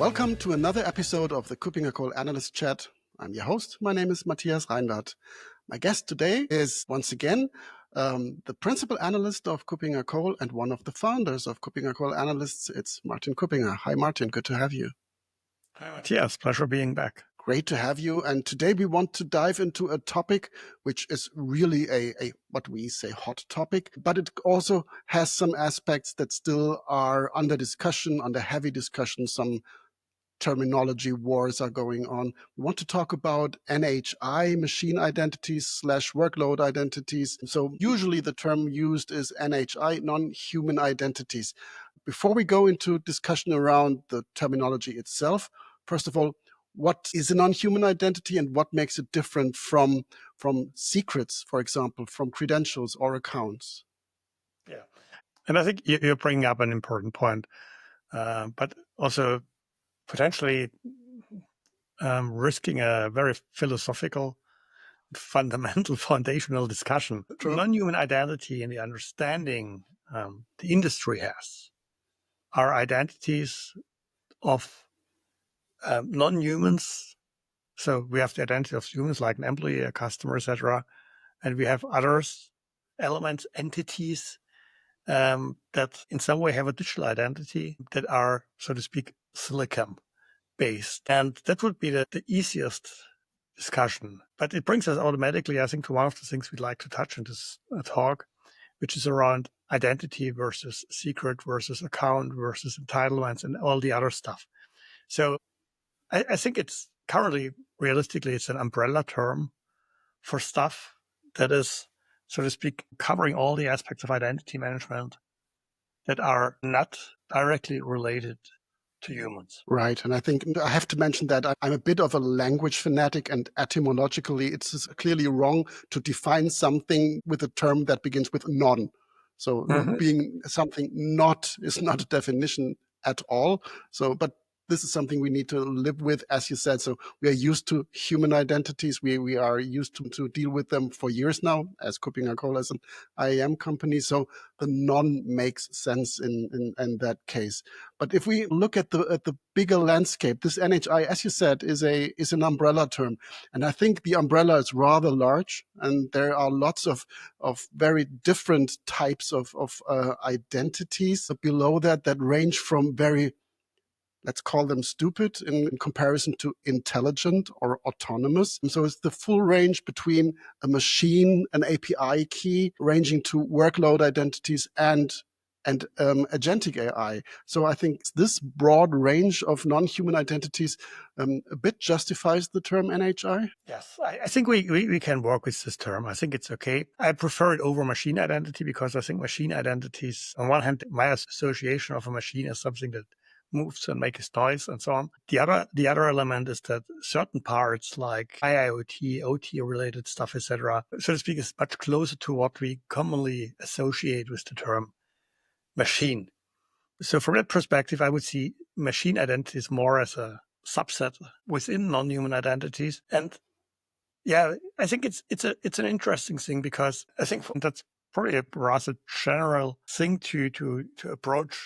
Welcome to another episode of the KuppingerCole Analyst Chat. I'm your host. My name is Matthias Reinwarth. My guest today is once again the principal analyst of KuppingerCole and one of the founders of KuppingerCole Analysts. It's Martin Kuppinger. Hi, Martin. Good to have you. Hi, Matthias. Pleasure being back. Great to have you. And today we want to dive into a topic which is really a what we say hot topic, but it also has some aspects that still are under discussion, under heavy discussion. Some terminology wars are going on. We want to talk about NHI, machine identities / workload identities. So usually the term used is NHI, non-human identities. Before we go into discussion around the terminology itself, first of all, what is a non-human identity and what makes it different from secrets, for example, from credentials or accounts? Yeah. And I think you're bringing up an important point, but also potentially risking a very philosophical, fundamental, foundational discussion. True. Non-human identity and the understanding the industry has are identities of non-humans. So we have the identity of humans like an employee, a customer, etc. And we have others, elements, entities that in some way have a digital identity that are, so to speak, silicon based. And that would be the easiest discussion. But it brings us automatically, I think, to one of the things we'd like to touch in this talk, which is around identity versus secret versus account versus entitlements and all the other stuff. So I think it's currently, realistically, it's an umbrella term for stuff that is, so to speak, covering all the aspects of identity management that are not directly related to humans. Right. And I think I have to mention that I'm a bit of a language fanatic, and etymologically, it's clearly wrong to define something with a term that begins with non. So being something not is not a definition at all. So, but this is something we need to live with, as you said. So we are used to human identities. We are used to deal with them for years now, as KuppingerCole as an IAM company. So the non makes sense in that case. But if we look at the bigger landscape, this NHI, as you said, is an umbrella term, and I think the umbrella is rather large, and there are lots of very different types of identities below that range from very, let's call them stupid in comparison to intelligent or autonomous. And so it's the full range between a machine, an API key, ranging to workload identities and agentic AI. So I think this broad range of non-human identities a bit justifies the term NHI. Yes, I think we can work with this term. I think it's okay. I prefer it over machine identity because I think machine identities, on one hand, my association of a machine is something that moves and makes noise and so on. The other element is that certain parts like IoT, OT related stuff, etc., so to speak, is much closer to what we commonly associate with the term machine. So from that perspective, I would see machine identities more as a subset within non-human identities. And yeah, I think it's an interesting thing because I think that's probably a rather general thing to approach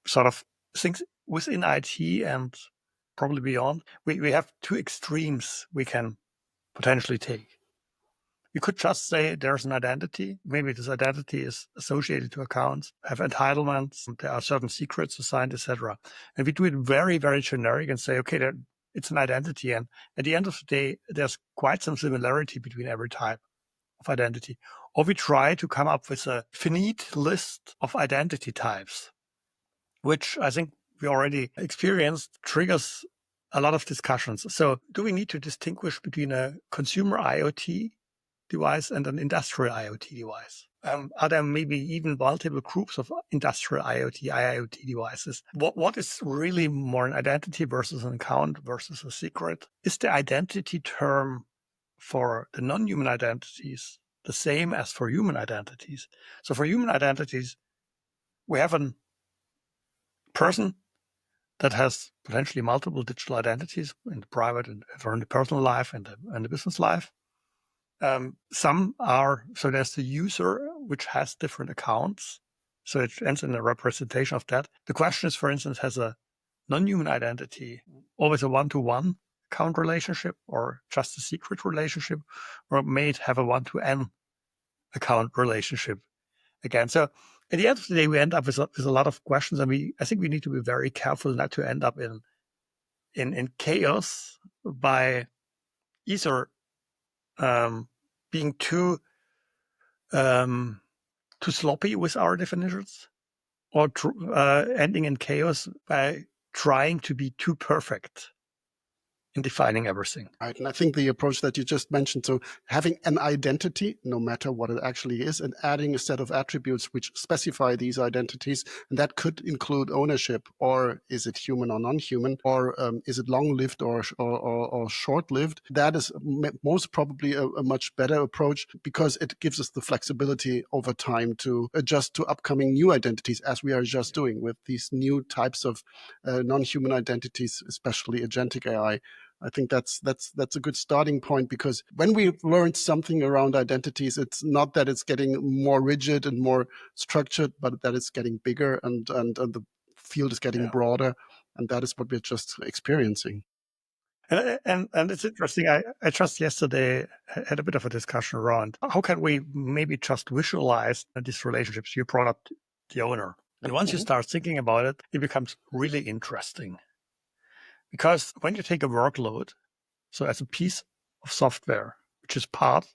sort of things within IT and probably beyond. We have two extremes we can potentially take. You could just say there's an identity. Maybe this identity is associated to accounts, have entitlements, there are certain secrets assigned, etc. And we do it very, very generic and say, okay, it's an identity. And at the end of the day, there's quite some similarity between every type of identity. Or we try to come up with a finite list of identity types, which I think we already experienced triggers a lot of discussions. So do we need to distinguish between a consumer IoT device and an industrial IoT device? Are there maybe even multiple groups of industrial IoT devices? What is really more an identity versus an account versus a secret? Is the identity term for the non-human identities the same as for human identities? So for human identities, we have a person that has potentially multiple digital identities in the private and or in the personal life and the business life. Some are, so there's the user, which has different accounts. So it ends in a representation of that. The question is, for instance, has a non-human identity always a one-to-one account relationship or just a secret relationship, or may it have a one-to-n account relationship again? So at the end of the day, we end up with a lot of questions, and I think we need to be very careful not to end up in chaos by either being too sloppy with our definitions, or ending in chaos by trying to be too perfect in defining everything. Right. And I think the approach that you just mentioned, so having an identity, no matter what it actually is, and adding a set of attributes which specify these identities, and that could include ownership, or is it human or non-human, or is it long-lived or short-lived? That is most probably a much better approach, because it gives us the flexibility over time to adjust to upcoming new identities, as we are just doing with these new types of non-human identities, especially agentic AI. I think that's a good starting point, because when we've learned something around identities, it's not that it's getting more rigid and more structured, but that it's getting bigger and the field is getting broader, and that is what we're just experiencing. And it's interesting. I just yesterday had a bit of a discussion around how can we maybe just visualize these relationships. You brought up the owner, and once you start thinking about it, it becomes really interesting. Because when you take a workload, so as a piece of software, which is part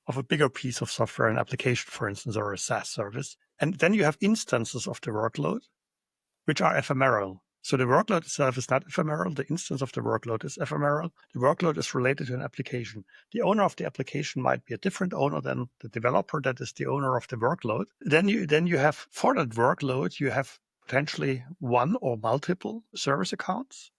of a bigger piece of software, an application, for instance, or a SaaS service, and then you have instances of the workload, which are ephemeral. So the workload itself is not ephemeral. The instance of the workload is ephemeral. The workload is related to an application. The owner of the application might be a different owner than the developer that is the owner of the workload. Then you have, for that workload, you have potentially one or multiple service accounts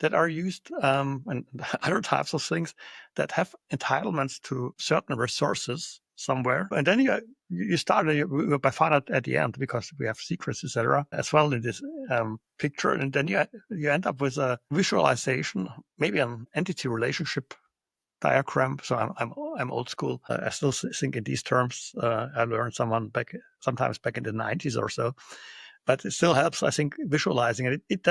that are used, and other types of things that have entitlements to certain resources somewhere. And then you start by far not at the end, because we have secrets, etc., as well in this picture. And then you end up with a visualization, maybe an entity relationship diagram. So I'm old school. I still think in these terms. I learned sometimes back in the 90s or so, but it still helps, I think, visualizing it.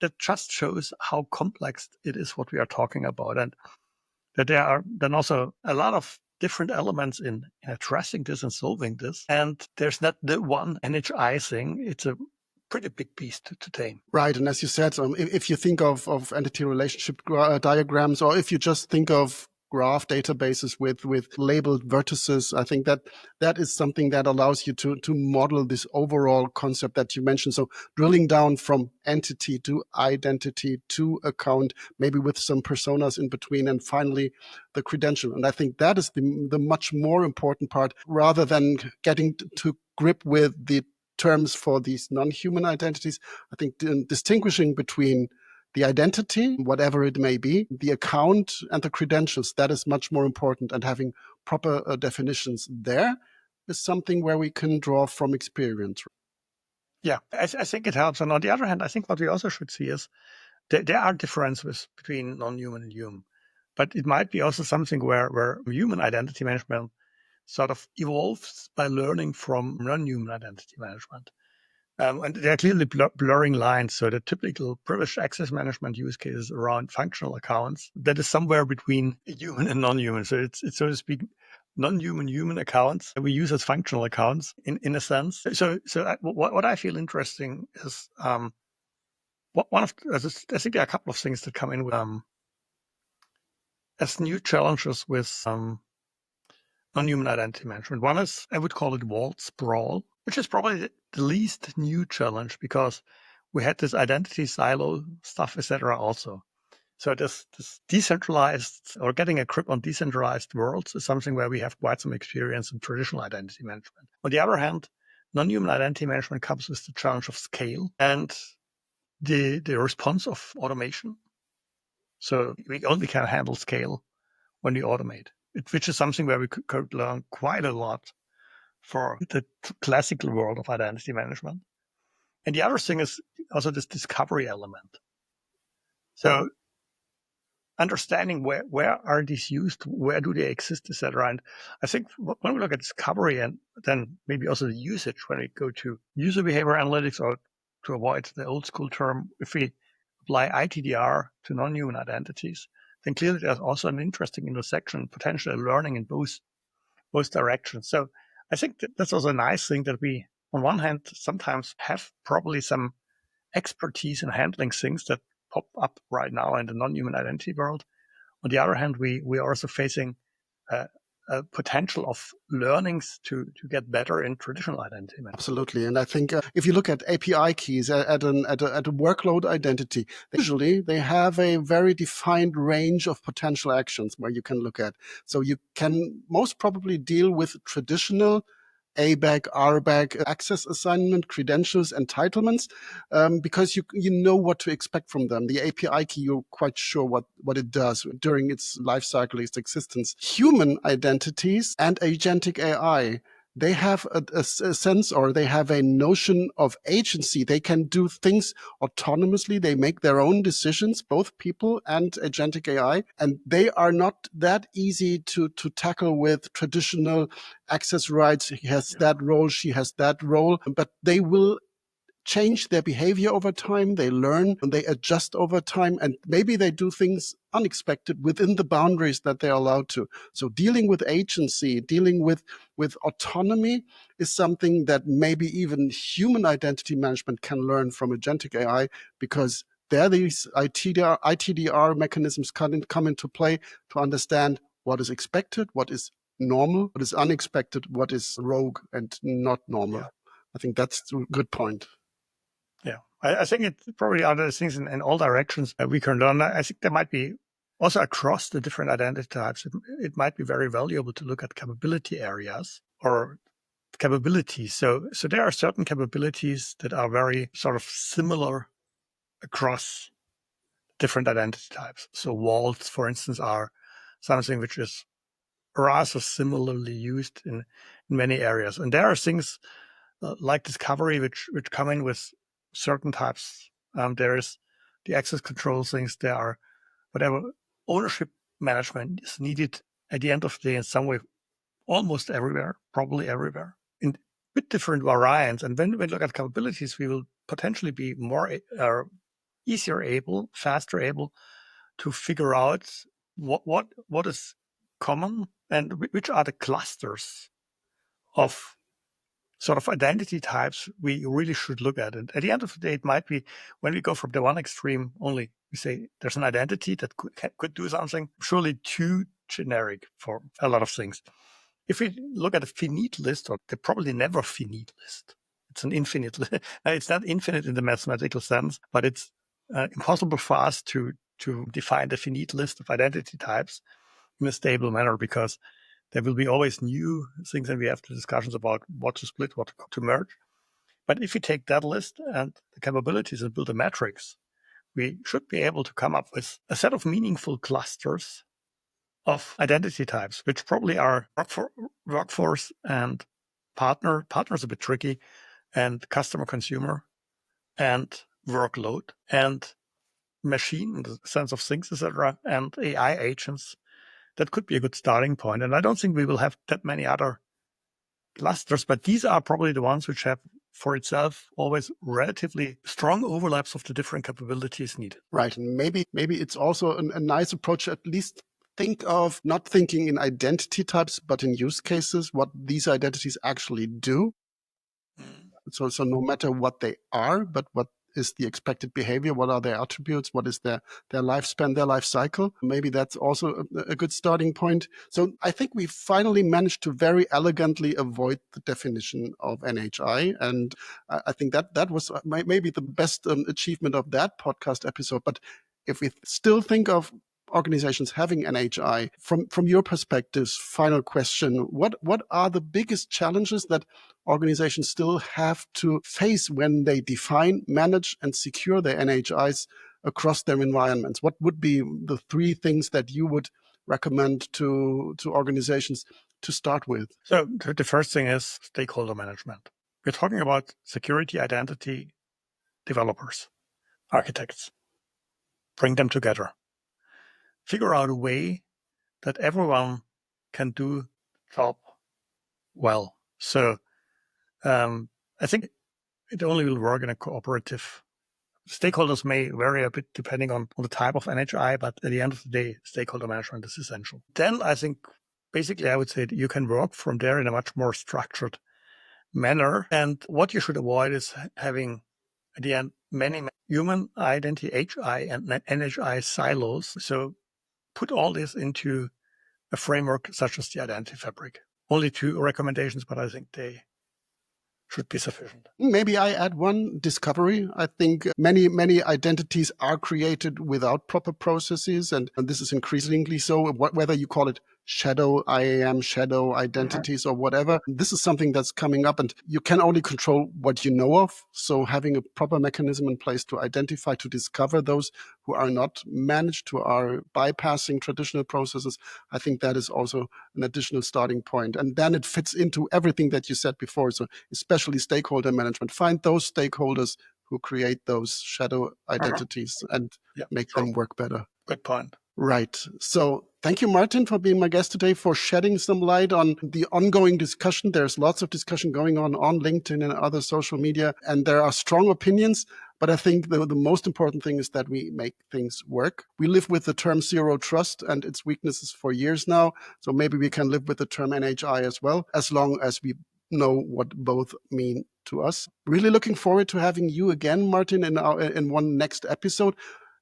That just shows how complex it is what we are talking about, and that there are then also a lot of different elements in addressing this and solving this. And there's not the one NHI thing. It's a pretty big beast to tame. Right. And as you said, if you think of entity relationship diagrams, or if you just think of graph databases with labeled vertices, I think that is something that allows you to model this overall concept that you mentioned. So drilling down from entity to identity to account, maybe with some personas in between, and finally the credential. And I think that is the much more important part, rather than getting to grip with the terms for these non-human identities. I think distinguishing between the identity, whatever it may be, the account, and the credentials, that is much more important. And having proper definitions there is something where we can draw from experience. Yeah, I think it helps. And on the other hand, I think what we also should see is there are differences between non-human and human. But it might be also something where human identity management sort of evolves by learning from non-human identity management. And there are clearly blurring lines. So the typical privileged access management use cases around functional accounts, that is somewhere between human and non-human. So it's so to speak, non-human human accounts that we use as functional accounts in a sense. So what I feel interesting is I think there are a couple of things that come in with as new challenges with non-human identity management. One is, I would call it vault sprawl, which is probably the least new challenge, because we had this identity silo stuff, etc. also. So this decentralized, or getting a grip on decentralized worlds, is something where we have quite some experience in traditional identity management. On the other hand, non-human identity management comes with the challenge of scale and the response of automation. So we only can handle scale when we automate, which is something where we could learn quite a lot for the classical world of identity management. And the other thing is also this discovery element. So understanding where are these used, where do they exist, etc. And I think when we look at discovery, and then maybe also the usage, when we go to user behavior analytics or to avoid the old school term, if we apply ITDR to non-human identities, then clearly there's also an interesting intersection, potential learning in both directions. So I think that's also a nice thing that we, on one hand, sometimes have probably some expertise in handling things that pop up right now in the non-human identity world. On the other hand, we are also facing a potential of learnings to get better in traditional identity management. Absolutely. And I think if you look at API keys at a workload identity, usually they have a very defined range of potential actions where you can look at. So you can most probably deal with traditional ABAC, RBAC, access assignment, credentials, entitlements, because you know what to expect from them. The API key, you're quite sure what it does during its life cycle, its existence. Human identities and agentic AI, they have a sense, or they have a notion of agency. They can do things autonomously. They make their own decisions, both people and agentic AI, and they are not that easy to tackle with traditional access rights. He has that role, she has that role, but they will change their behavior over time. They learn and they adjust over time, and maybe they do things unexpected within the boundaries that they're allowed to. So dealing with agency, dealing with autonomy is something that maybe even human identity management can learn from agentic AI, because there these ITDR mechanisms come into play to understand what is expected, what is normal, what is unexpected, what is rogue and not normal. Yeah. I think that's a good point. Yeah, I think it probably are those things in all directions that we can learn. I think there might be also across the different identity types, it might be very valuable to look at capability areas or capabilities. So there are certain capabilities that are very sort of similar across different identity types. So vaults, for instance, are something which is rather similarly used in many areas. And there are things like discovery, which come in with certain types. There is the access control things. There are whatever ownership management is needed at the end of the day in some way, almost everywhere, probably everywhere, in bit different variants. And when we look at capabilities, we will potentially be more easier able, faster able to figure out what is common and which are the clusters of sort of identity types we really should look at. And at the end of the day, it might be when we go from the one extreme only, we say there's an identity that could do something, surely too generic for a lot of things. If we look at a finite list, or the probably never finite list, it's an infinite list. It's not infinite in the mathematical sense, but it's impossible for us to define the finite list of identity types in a stable manner, because there will be always new things, and we have the discussions about what to split, what to merge. But if we take that list and the capabilities and build a matrix, we should be able to come up with a set of meaningful clusters of identity types, which probably are workforce and partner. Partner's a bit tricky, and customer consumer, and workload, and machine in the sense of things, etc., and AI agents. That could be a good starting point. And I don't think we will have that many other clusters, but these are probably the ones which have for itself always relatively strong overlaps of the different capabilities needed. Right. And maybe it's also a nice approach, at least think of not thinking in identity types, but in use cases, what these identities actually do. So no matter what they are, but what is the expected behavior? What are their attributes? What is their lifespan, their life cycle? Maybe that's also a good starting point. So I think we finally managed to very elegantly avoid the definition of NHI. And I think that was maybe the best achievement of that podcast episode. But if we still think of organizations having NHI, from your perspective, final question, what are the biggest challenges that organizations still have to face when they define, manage, and secure their NHIs across their environments? What would be the three things that you would recommend to organizations to start with? So the first thing is stakeholder management. We're talking about security identity developers, architects. Bring them together. Figure out a way that everyone can do the job well. So I think it only will work in a cooperative. Stakeholders may vary a bit depending on the type of NHI, but at the end of the day, stakeholder management is essential. Then I think basically I would say that you can work from there in a much more structured manner. And what you should avoid is having, at the end, many human identity, HI and NHI silos. So put all this into a framework such as the identity fabric. Only 2 recommendations, but I think they should be sufficient. Maybe I add one discovery. I think many identities are created without proper processes, and this is increasingly so, whether you call it shadow IAM, shadow identities or whatever. This is something that's coming up, and you can only control what you know of. So having a proper mechanism in place to identify, to discover those who are not managed, who are bypassing traditional processes, I think that is also an additional starting point. And then it fits into everything that you said before. So especially stakeholder management. Find those stakeholders who create those shadow identities and make them work better. Good point. Right. So thank you, Martin, for being my guest today, for shedding some light on the ongoing discussion. There's lots of discussion going on LinkedIn and other social media, and there are strong opinions. But I think the most important thing is that we make things work. We live with the term zero trust and its weaknesses for years now. So maybe we can live with the term NHI as well, as long as we know what both mean to us. Really looking forward to having you again, Martin, in one next episode.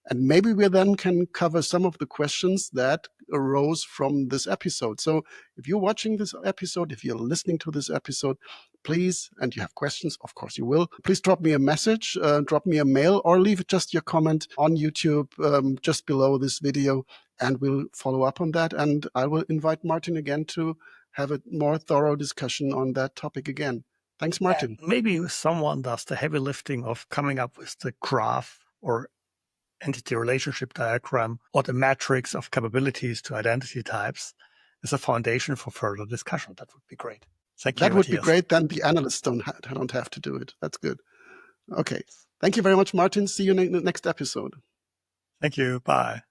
And maybe we then can cover some of the questions that arose from this episode. So if you're watching this episode, if you're listening to this episode, please, and you have questions, of course you will, please drop me a message, drop me a mail, or leave just your comment on YouTube just below this video, and we'll follow up on that. And I will invite Martin again to have a more thorough discussion on that topic again. Thanks, Martin. And maybe someone does the heavy lifting of coming up with the graph or entity relationship diagram or the matrix of capabilities to identity types as a foundation for further discussion. That would be great. Thank you, That would Matthias. be great. Then the analysts don't have to do it. That's good. Okay. Thank you very much, Martin. See you in the next episode. Thank you. Bye.